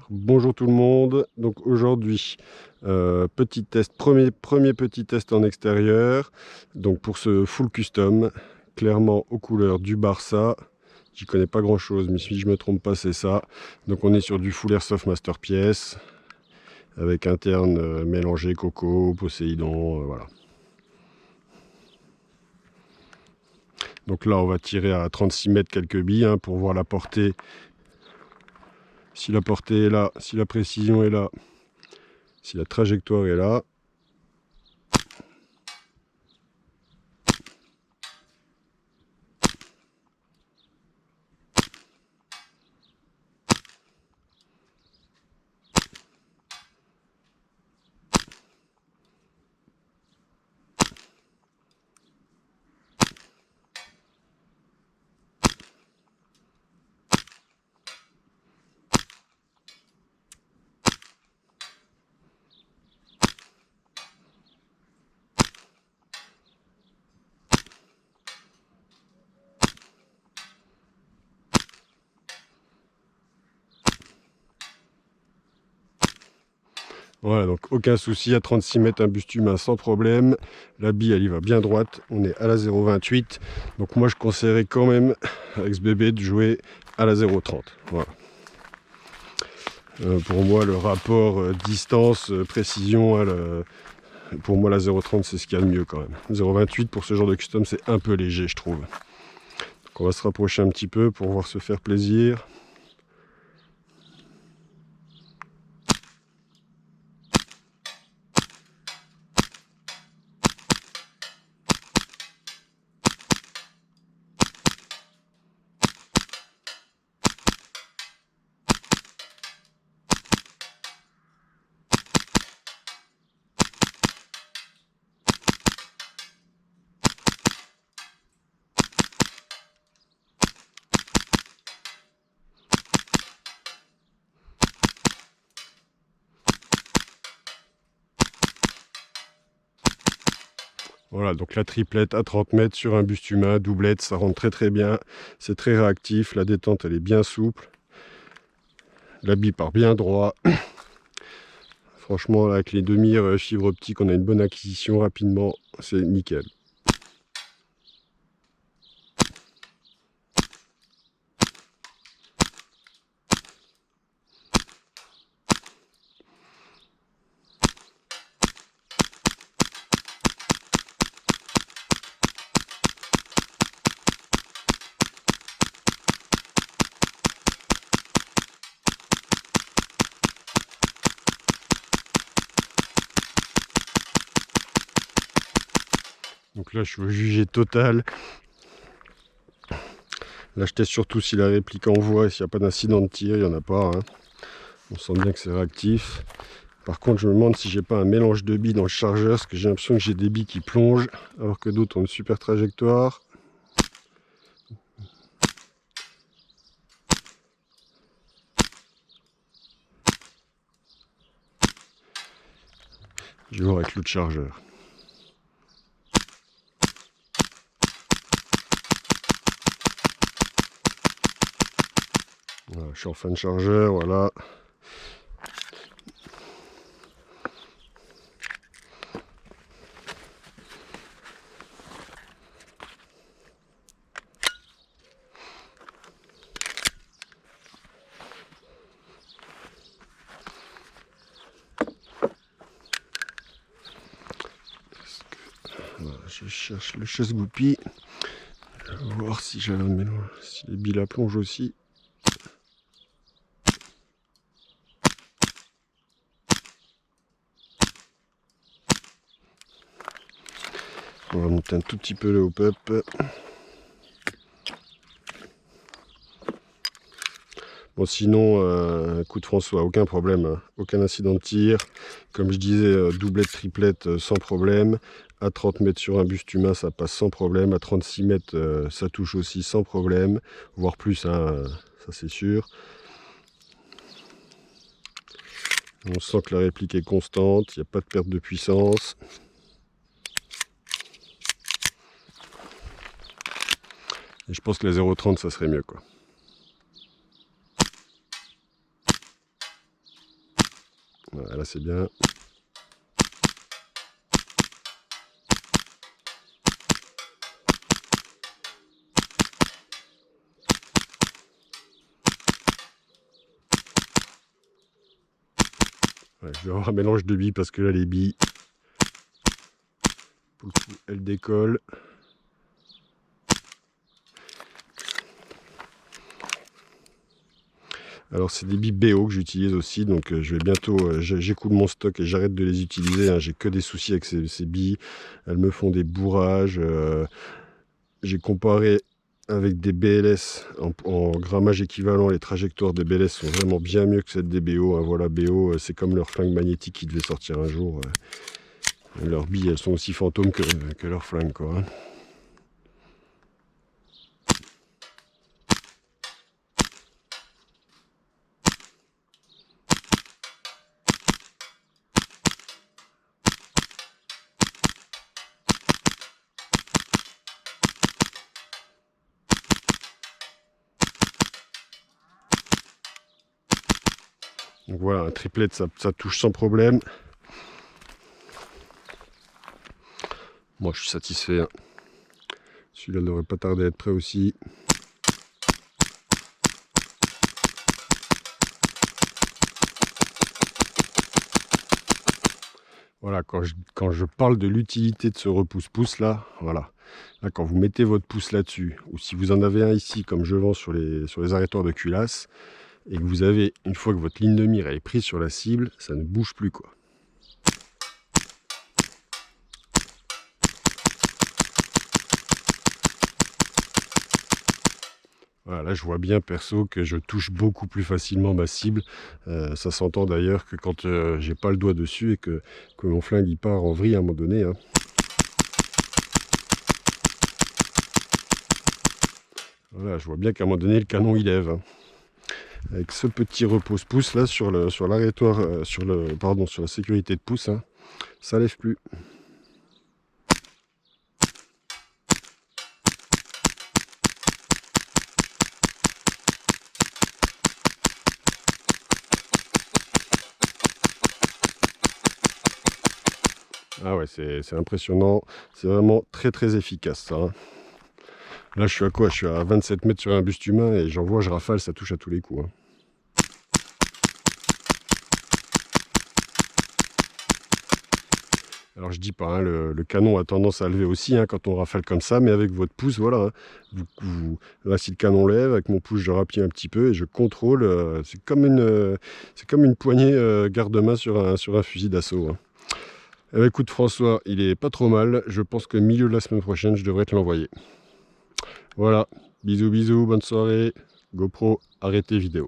Bonjour tout le monde, donc aujourd'hui petit test, premier petit test en extérieur, donc pour ce full custom, clairement aux couleurs du Barça, j'y connais pas grand chose mais si je me trompe pas c'est ça, donc on est sur du full airsoft masterpiece, avec interne mélangé Coco, Poséidon, voilà. Donc là on va tirer à 36 mètres quelques billes pour voir la portée. Si la portée est là, si la précision est là, si la trajectoire est là. Voilà, donc aucun souci, à 36 mètres, un buste humain sans problème. La bille, elle y va bien droite. On est à la 0,28. Donc moi, je conseillerais quand même, avec ce bébé, de jouer à la 0,30. Voilà. Pour moi, le rapport distance, précision, pour moi, la 0,30, c'est ce qu'il y a de mieux quand même. 0,28, pour ce genre de custom, c'est un peu léger, je trouve. Donc on va se rapprocher un petit peu pour voir se faire plaisir. Voilà, donc la triplette à 30 mètres sur un buste humain, doublette, ça rentre très très bien. C'est très réactif, la détente elle est bien souple. La bille part bien droit. Franchement, avec les demi-heures fibre optique, on a une bonne acquisition rapidement, c'est nickel. Donc là, je suis au jugé total. Là, je teste surtout si la réplique envoie et s'il n'y a pas d'incident de tir. Il n'y en a pas. On sent bien que c'est réactif. Par contre, je me demande si j'ai pas un mélange de billes dans le chargeur, parce que j'ai l'impression que j'ai des billes qui plongent, alors que d'autres ont une super trajectoire. Je vais voir avec l'autre chargeur. Voilà, je suis en fin de chargeur, voilà. Voilà, je cherche le chasse-goupille. Voir si j'ai un mélange, si les billes la plongent aussi. On va monter un tout petit peu le hop-up. Bon, sinon, coup de François, aucun problème, aucun incident de tir. Comme je disais, doublette, triplette, sans problème. À 30 mètres sur un buste humain, ça passe sans problème. À 36 mètres, ça touche aussi sans problème. Voire plus, ça c'est sûr. On sent que la réplique est constante, il n'y a pas de perte de puissance. Et je pense que la 0,30, ça serait mieux, quoi. Voilà, là c'est bien. Ouais, je vais avoir un mélange de billes parce que là les billes, pour le coup, elles décollent. Alors c'est des billes BO que j'utilise aussi, donc je vais bientôt, j'écoule mon stock et j'arrête de les utiliser, hein. J'ai que des soucis avec ces billes, elles me font des bourrages. J'ai comparé avec des BLS en grammage équivalent, les trajectoires des BLS sont vraiment bien mieux que celles des BO, hein. Voilà, BO, c'est comme leur flingue magnétique qui devait sortir un jour. Leurs billes, elles sont aussi fantômes que leurs flingues, quoi, hein. Donc voilà, un triplet, ça touche sans problème. Moi, je suis satisfait, hein. Celui-là devrait pas tarder à être prêt aussi. Voilà, quand je parle de l'utilité de ce repousse-pouce là, voilà. Là, quand vous mettez votre pouce là-dessus, ou si vous en avez un ici, comme je vends sur les arrêtoirs de culasse, et que vous avez, une fois que votre ligne de mire est prise sur la cible, ça ne bouge plus, quoi. Voilà, là je vois bien perso que je touche beaucoup plus facilement ma cible. Ça s'entend d'ailleurs que quand j'ai pas le doigt dessus et que mon flingue il part en vrille à un moment donné, hein. Voilà, je vois bien qu'à un moment donné le canon il lève, hein. Avec ce petit repose-pouce là sur l'arrêtoire, sur la sécurité de pouce, hein, ça lève plus. Ah ouais, c'est impressionnant, c'est vraiment très très efficace ça, hein. Là je suis à quoi? Je suis à 27 mètres sur un buste humain et j'en vois, je rafale, ça touche à tous les coups, hein. Alors je dis pas, hein, le canon a tendance à lever aussi, hein, quand on rafale comme ça, mais avec votre pouce, voilà, hein, là si le canon lève, avec mon pouce je rappuie un petit peu et je contrôle, c'est comme une poignée garde-main sur un fusil d'assaut, hein. Eh ben, écoute François, il est pas trop mal, je pense que milieu de la semaine prochaine je devrais te l'envoyer. Voilà, bisous bisous, bonne soirée, GoPro, arrêtez vidéo.